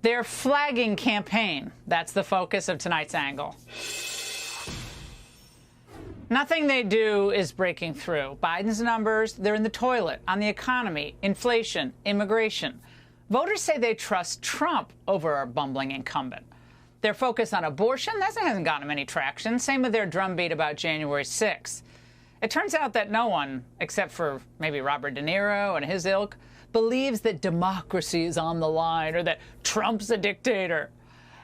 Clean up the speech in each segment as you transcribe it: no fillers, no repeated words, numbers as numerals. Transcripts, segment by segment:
Their flagging campaign. That's the focus of tonight's angle. Nothing they do is breaking through. Biden's numbers, they're in the toilet on the economy, inflation, immigration. Voters say they trust Trump over our bumbling incumbent. Their focus on abortion, that hasn't gotten them any traction. Same with their drumbeat about January 6th. It turns out that no one, except for maybe Robert De Niro and his ilk, believes that democracy is on the line or that Trump's a dictator.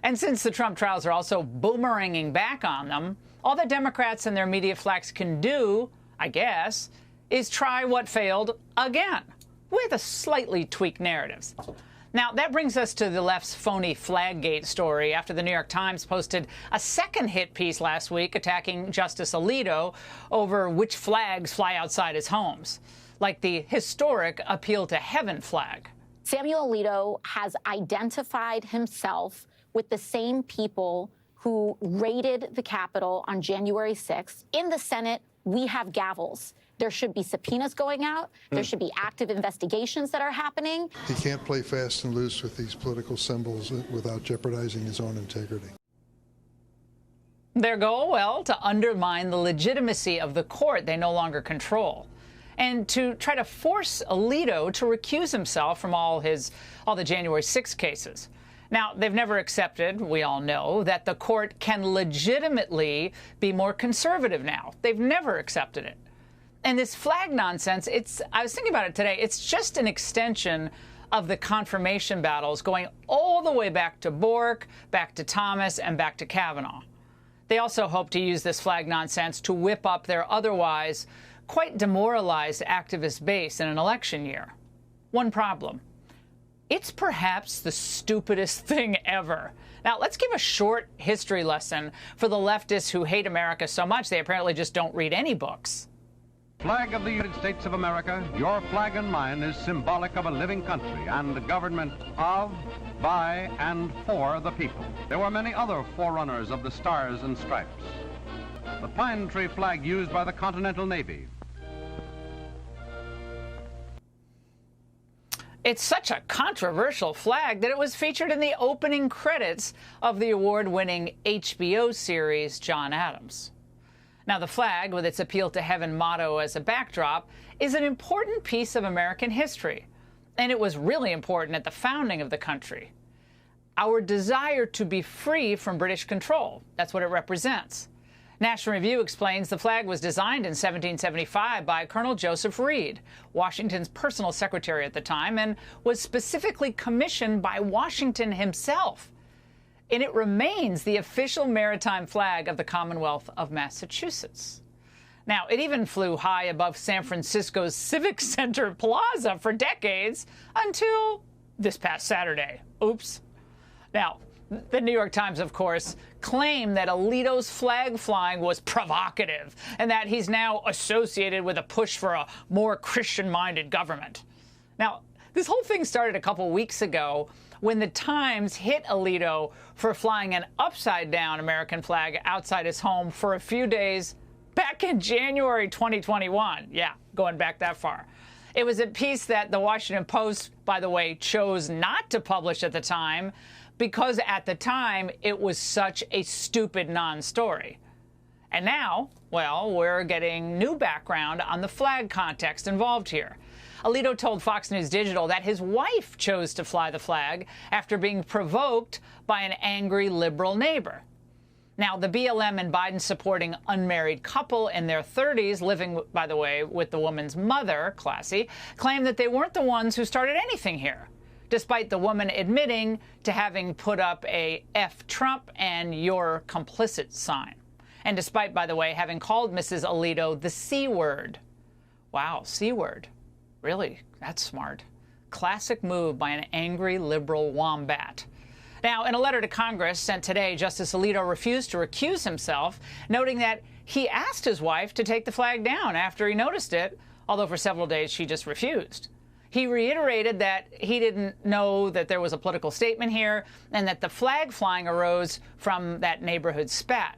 And since the Trump trials are also boomeranging back on them, all the Democrats and their media flacks can do, I guess, is try what failed again, with a slightly tweaked narratives. Now, that brings us to the left's phony Flaggate story after the New York Times posted a second hit piece last week attacking Justice Alito over which flags fly outside his homes, like the historic Appeal to Heaven flag. Samuel Alito has identified himself with the same people who raided the Capitol on January 6th. In the Senate, we have gavels. There should be subpoenas going out. There should be active investigations that are happening. He can't play fast and loose with these political symbols without jeopardizing his own integrity. Their goal, well, to undermine the legitimacy of the court they no longer control, and to try to force Alito to recuse himself from all the January 6 cases. Now, they've never accepted, we all know, that the court can legitimately be more conservative now. They've never accepted it. And this flag nonsense, I was thinking about it today, it's just an extension of the confirmation battles going all the way back to Bork, back to Thomas, and back to Kavanaugh. They also hope to use this flag nonsense to whip up their otherwise quite demoralized activist base in an election year. One problem. It's perhaps the stupidest thing ever. Now, let's give a short history lesson for the leftists who hate America so much they apparently just don't read any books. Flag of the United States of America, your flag and mine is symbolic of a living country and a government of, by, and for the people. There were many other forerunners of the Stars and Stripes. The pine tree flag used by the Continental Navy. It's such a controversial flag that it was featured in the opening credits of the award-winning HBO series John Adams. Now, the flag, with its Appeal to Heaven motto as a backdrop, is an important piece of American history, and it was really important at the founding of the country. Our desire to be free from British control, that's what it represents. National Review explains the flag was designed in 1775 by Colonel Joseph Reed, Washington's personal secretary at the time, and was specifically commissioned by Washington himself. And it remains the official maritime flag of the Commonwealth of Massachusetts. Now, it even flew high above San Francisco's Civic Center Plaza for decades until this past Saturday. Oops. Now, the New York Times, of course, claimed that Alito's flag flying was provocative and that he's now associated with a push for a more Christian-minded government. Now, this whole thing started a couple weeks ago when the Times hit Alito for flying an upside-down American flag outside his home for a few days back in January 2021. Yeah, going back that far. It was a piece that the Washington Post, by the way, chose not to publish at the time because at the time it was such a stupid non-story. And now, well, we're getting new background on the flag context involved here. Alito told Fox News Digital that his wife chose to fly the flag after being provoked by an angry liberal neighbor. Now, the BLM and Biden-supporting unmarried couple in their 30s, living, by the way, with the woman's mother, classy, claimed that they weren't the ones who started anything here, despite the woman admitting to having put up a F Trump and you're complicit sign. And despite, by the way, having called Mrs. Alito the C word. Wow, C word. Really? That's smart. Classic move by an angry liberal wombat. Now, in a letter to Congress sent today, Justice Alito refused to recuse himself, noting that he asked his wife to take the flag down after he noticed it, although for several days she just refused. He reiterated that he didn't know that there was a political statement here and that the flag flying arose from that neighborhood spat.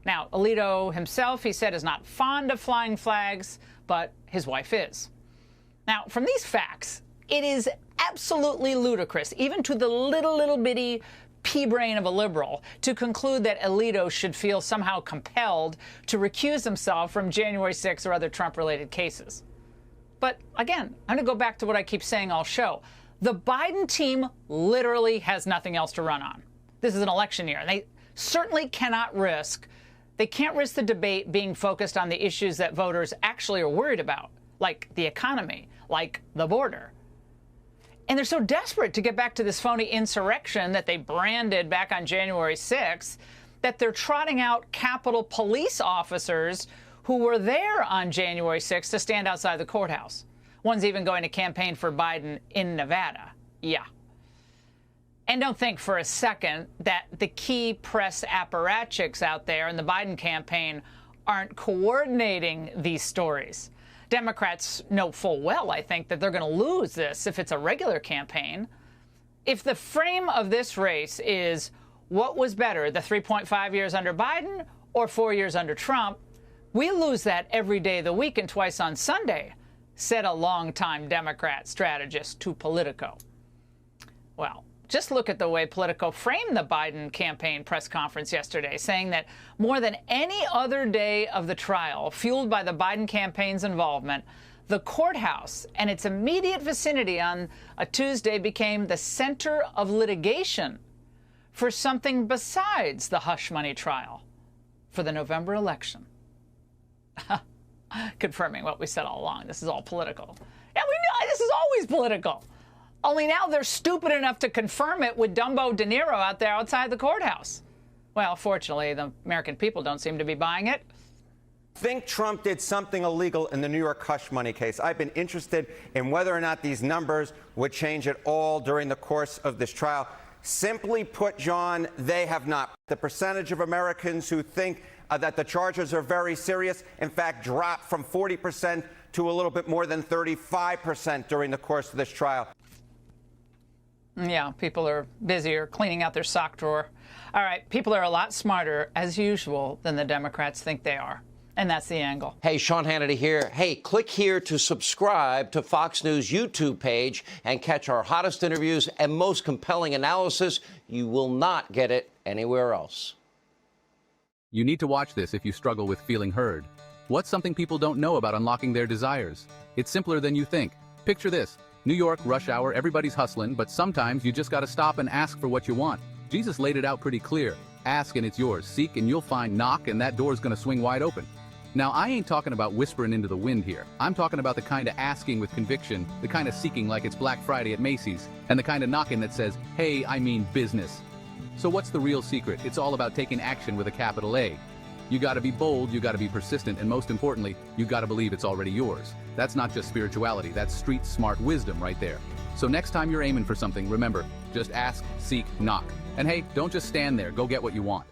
Now, Alito himself, he said, is not fond of flying flags, but his wife is. Now, from these facts, it is absolutely ludicrous, even to the little bitty pea brain of a liberal, to conclude that Alito should feel somehow compelled to recuse himself from January 6 or other Trump-related cases. But again, I'm going to go back to what I keep saying all show. The Biden team literally has nothing else to run on. This is an election year, and they certainly can't risk the debate being focused on the issues that voters actually are worried about, like the economy, like the border. And they're so desperate to get back to this phony insurrection that they branded back on January 6th that they're trotting out Capitol Police officers who were there on January 6th to stand outside the courthouse. One's even going to campaign for Biden in Nevada. Yeah. And don't think for a second that the key press apparatchiks out there in the Biden campaign aren't coordinating these stories. Democrats know full well, I think, that they're going to lose this if it's a regular campaign. If the frame of this race is what was better, the 3.5 years under Biden or 4 years under Trump, we lose that every day of the week and twice on Sunday, said a longtime Democrat strategist to Politico. Well, just look at the way Politico framed the Biden campaign press conference yesterday, saying that more than any other day of the trial, fueled by the Biden campaign's involvement, the courthouse and its immediate vicinity on a Tuesday became the center of litigation for something besides the hush money trial for the November election. Confirming what we said all along. This is all political. Yeah, we know this is always political. Only now they're stupid enough to confirm it with Dumbo De Niro out there outside the courthouse. Well, fortunately, the American people don't seem to be buying it. Think Trump did something illegal in the New York hush money case. I've been interested in whether or not these numbers would change at all during the course of this trial. Simply put, John, they have not. The percentage of Americans who think that the charges are very serious, in fact, dropped from 40% to a little bit more than 35% during the course of this trial. Yeah, people are busier cleaning out their sock drawer. All right, people are a lot smarter, as usual, than the Democrats think they are. And that's the angle. Hey, Sean Hannity here. Hey, click here to subscribe to Fox News YouTube page and catch our hottest interviews and most compelling analysis. You will not get it anywhere else. You need to watch this if you struggle with feeling heard. What's something people don't know about unlocking their desires? It's simpler than you think. Picture this. New York, rush hour, everybody's hustling, but sometimes you just gotta stop and ask for what you want. Jesus laid it out pretty clear. Ask and it's yours. Seek and you'll find. Knock and that door's gonna swing wide open. Now, I ain't talking about whispering into the wind here. I'm talking about the kind of asking with conviction, the kind of seeking like it's Black Friday at Macy's, and the kind of knocking that says, hey, I mean business. So what's the real secret? It's all about taking action with a capital A. You gotta be bold, you gotta be persistent, and most importantly, you gotta believe it's already yours. That's not just spirituality, that's street smart wisdom right there. So next time you're aiming for something, remember, just ask, seek, knock. And hey, don't just stand there, go get what you want.